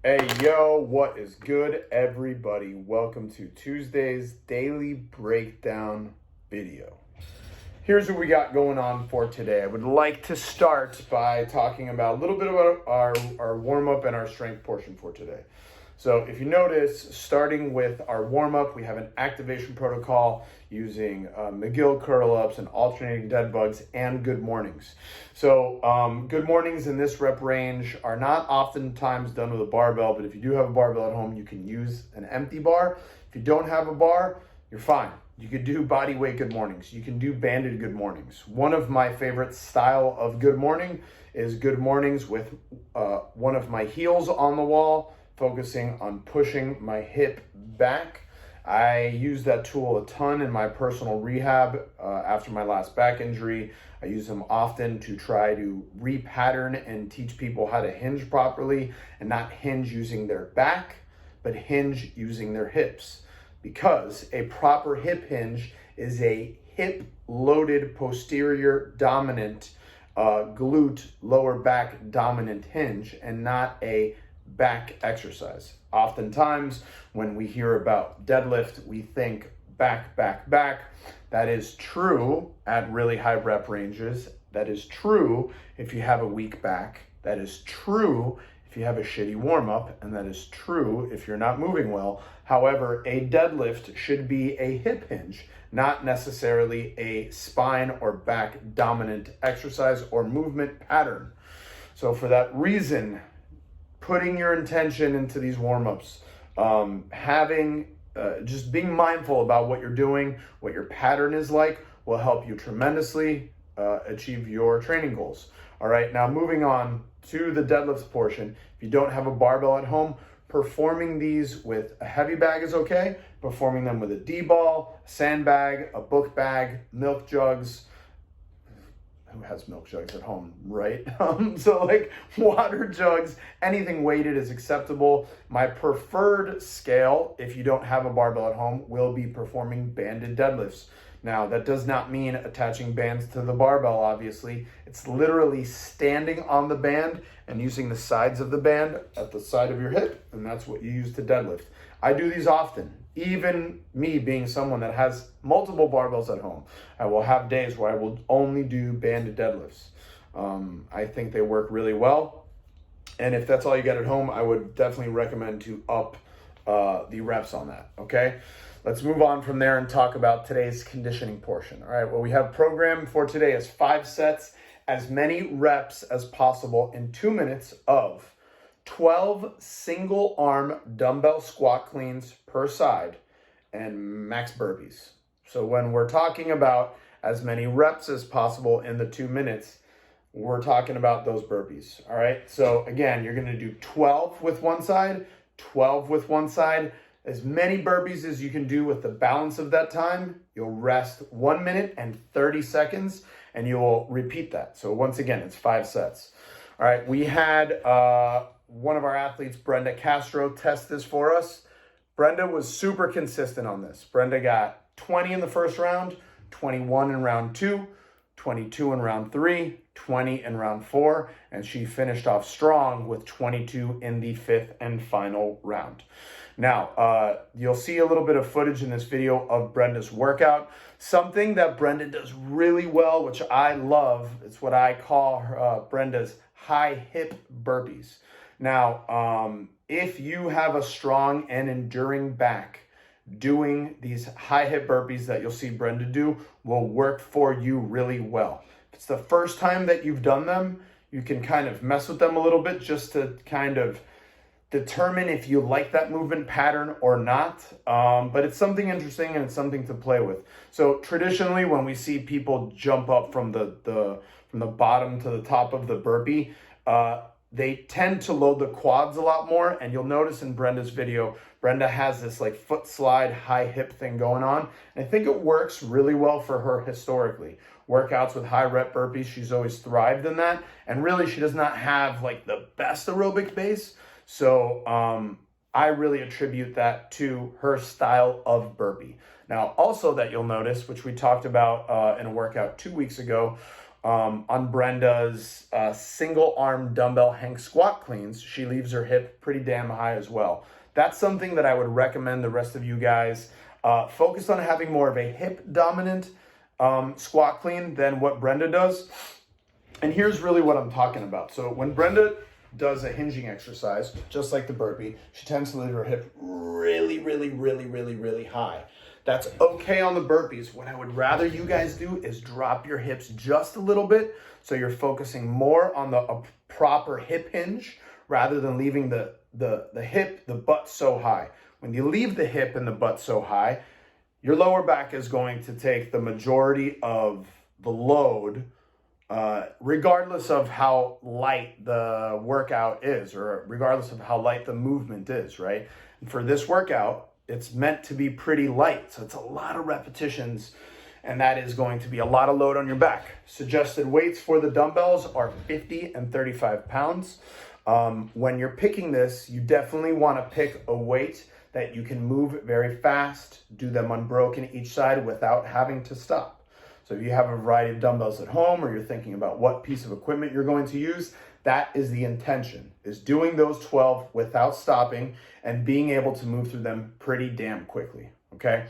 Hey, yo, what is good, everybody? Welcome to Tuesday's daily breakdown video. Here's what we got going on for today. I would like to start by talking about a little bit about our warm-up and our strength portion for today. So if you notice, starting with our warm-up, we have an activation protocol using McGill curl-ups and alternating dead bugs and good mornings. So good mornings in this rep range are not oftentimes done with a barbell, but if you do have a barbell at home, you can use an empty bar. If you don't have a bar, you're fine. You could do body weight good mornings. You can do banded good mornings. One of my favorite style of good morning is good mornings with one of my heels on the wall, focusing on pushing my hip back. I use that tool a ton in my personal rehab after my last back injury. I use them often to try to repattern and teach people how to hinge properly and not hinge using their back, but hinge using their hips. Because a proper hip hinge is a hip loaded posterior dominant glute lower back dominant hinge and not a back exercise. Oftentimes when we hear about deadlift, we think back, back, back. That is true at really high rep ranges. That is true if you have a weak back. That is true if you have a shitty warm-up, and that is true if you're not moving well. However, a deadlift should be a hip hinge, not necessarily a spine or back dominant exercise or movement pattern. So for that reason, putting your intention into these warm-ups, just being mindful about what you're doing, what your pattern is like, will help you tremendously achieve your training goals. All right, now moving on to the deadlifts portion. If you don't have a barbell at home, performing these with a heavy bag is okay. Performing them with a D-ball, a sandbag, a book bag, milk jugs. Who has milk jugs at home, right? So like water jugs, anything weighted is acceptable. My preferred scale, if you don't have a barbell at home, will be performing banded deadlifts. Now, that does not mean attaching bands to the barbell, obviously. It's literally standing on the band and using the sides of the band at the side of your hip, and that's what you use to deadlift. I do these often. Even me being someone that has multiple barbells at home, I will have days where I will only do banded deadlifts. I think they work really well. And if that's all you got at home, I would definitely recommend to up the reps on that, okay? Let's move on from there and talk about today's conditioning portion. All right, what we have programmed for today is 5 sets, as many reps as possible in 2 minutes of 12 single arm dumbbell squat cleans per side and max burpees. So when we're talking about as many reps as possible in the 2 minutes, we're talking about those burpees. All right, so again, you're gonna do 12 with one side, 12 with one side, as many burpees as you can do with the balance of that time. You'll rest 1 minute and 30 seconds and you will repeat that. So once again, it's 5 sets. All right, we had one of our athletes, Brenda Castro, test this for us. Brenda was super consistent on this. Brenda got 20 in the first round, 21 in round 2, 22 in round 3, 20 in round 4, and she finished off strong with 22 in the 5th and final round. Now, you'll see a little bit of footage in this video of Brenda's workout. Something that Brenda does really well, which I love, it's what I call Brenda's high hip burpees. Now, if you have a strong and enduring back, doing these high hip burpees that you'll see Brenda do will work for you really well. If it's the first time that you've done them, you can kind of mess with them a little bit just to kind of determine if you like that movement pattern or not. But it's something interesting and it's something to play with. So traditionally, when we see people jump up from the bottom to the top of the burpee, they tend to load the quads a lot more. And you'll notice in Brenda's video, Brenda has this like foot slide high hip thing going on. And I think it works really well for her historically. Workouts with high rep burpees, she's always thrived in that. And really, she does not have like the best aerobic base. So I really attribute that to her style of burpee. Now, also that you'll notice, which we talked about in a workout 2 weeks ago, On Brenda's single arm dumbbell hang squat cleans, she leaves her hip pretty damn high as well. That's something that I would recommend the rest of you guys focus on having more of a hip dominant squat clean than what Brenda does. And here's really what I'm talking about. So when Brenda does a hinging exercise, just like the burpee, she tends to leave her hip really, really, really, really, really high. That's okay on the burpees. What I would rather you guys do is drop your hips just a little bit, so you're focusing more on the proper hip hinge rather than leaving the hip, the butt so high. When you leave the hip and the butt so high, your lower back is going to take the majority of the load, regardless of how light the workout is, or regardless of how light the movement is, right? And for this workout, it's meant to be pretty light. So it's a lot of repetitions, and that is going to be a lot of load on your back. Suggested weights for the dumbbells are 50 and 35 pounds. When you're picking this, you definitely want to pick a weight that you can move very fast, do them unbroken each side without having to stop. So if you have a variety of dumbbells at home, or you're thinking about what piece of equipment you're going to use, that is the intention, is doing those 12 without stopping and being able to move through them pretty damn quickly, okay?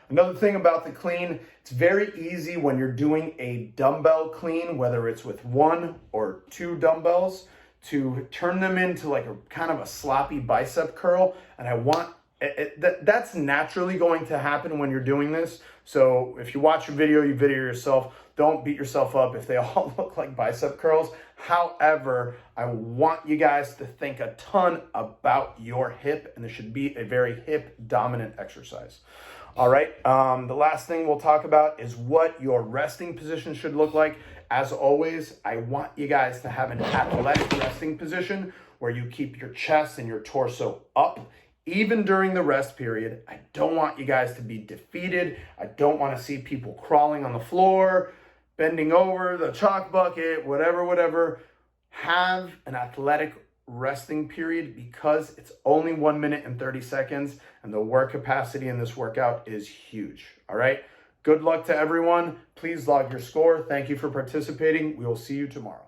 Another thing about the clean, it's very easy when you're doing a dumbbell clean, whether it's with 1 or 2 dumbbells, to turn them into like a kind of a sloppy bicep curl. And that's naturally going to happen when you're doing this. So if you watch a video, you video yourself, don't beat yourself up if they all look like bicep curls. However, I want you guys to think a ton about your hip, and this should be a very hip dominant exercise. All right, the last thing we'll talk about is what your resting position should look like. As always, I want you guys to have an athletic resting position where you keep your chest and your torso up even during the rest period. I don't want you guys to be defeated. I don't want to see people crawling on the floor, bending over the chalk bucket, whatever. Have an athletic resting period, because it's only 1 minute and 30 seconds and the work capacity in this workout is huge. All right. Good luck to everyone. Please log your score. Thank you for participating. We will see you tomorrow.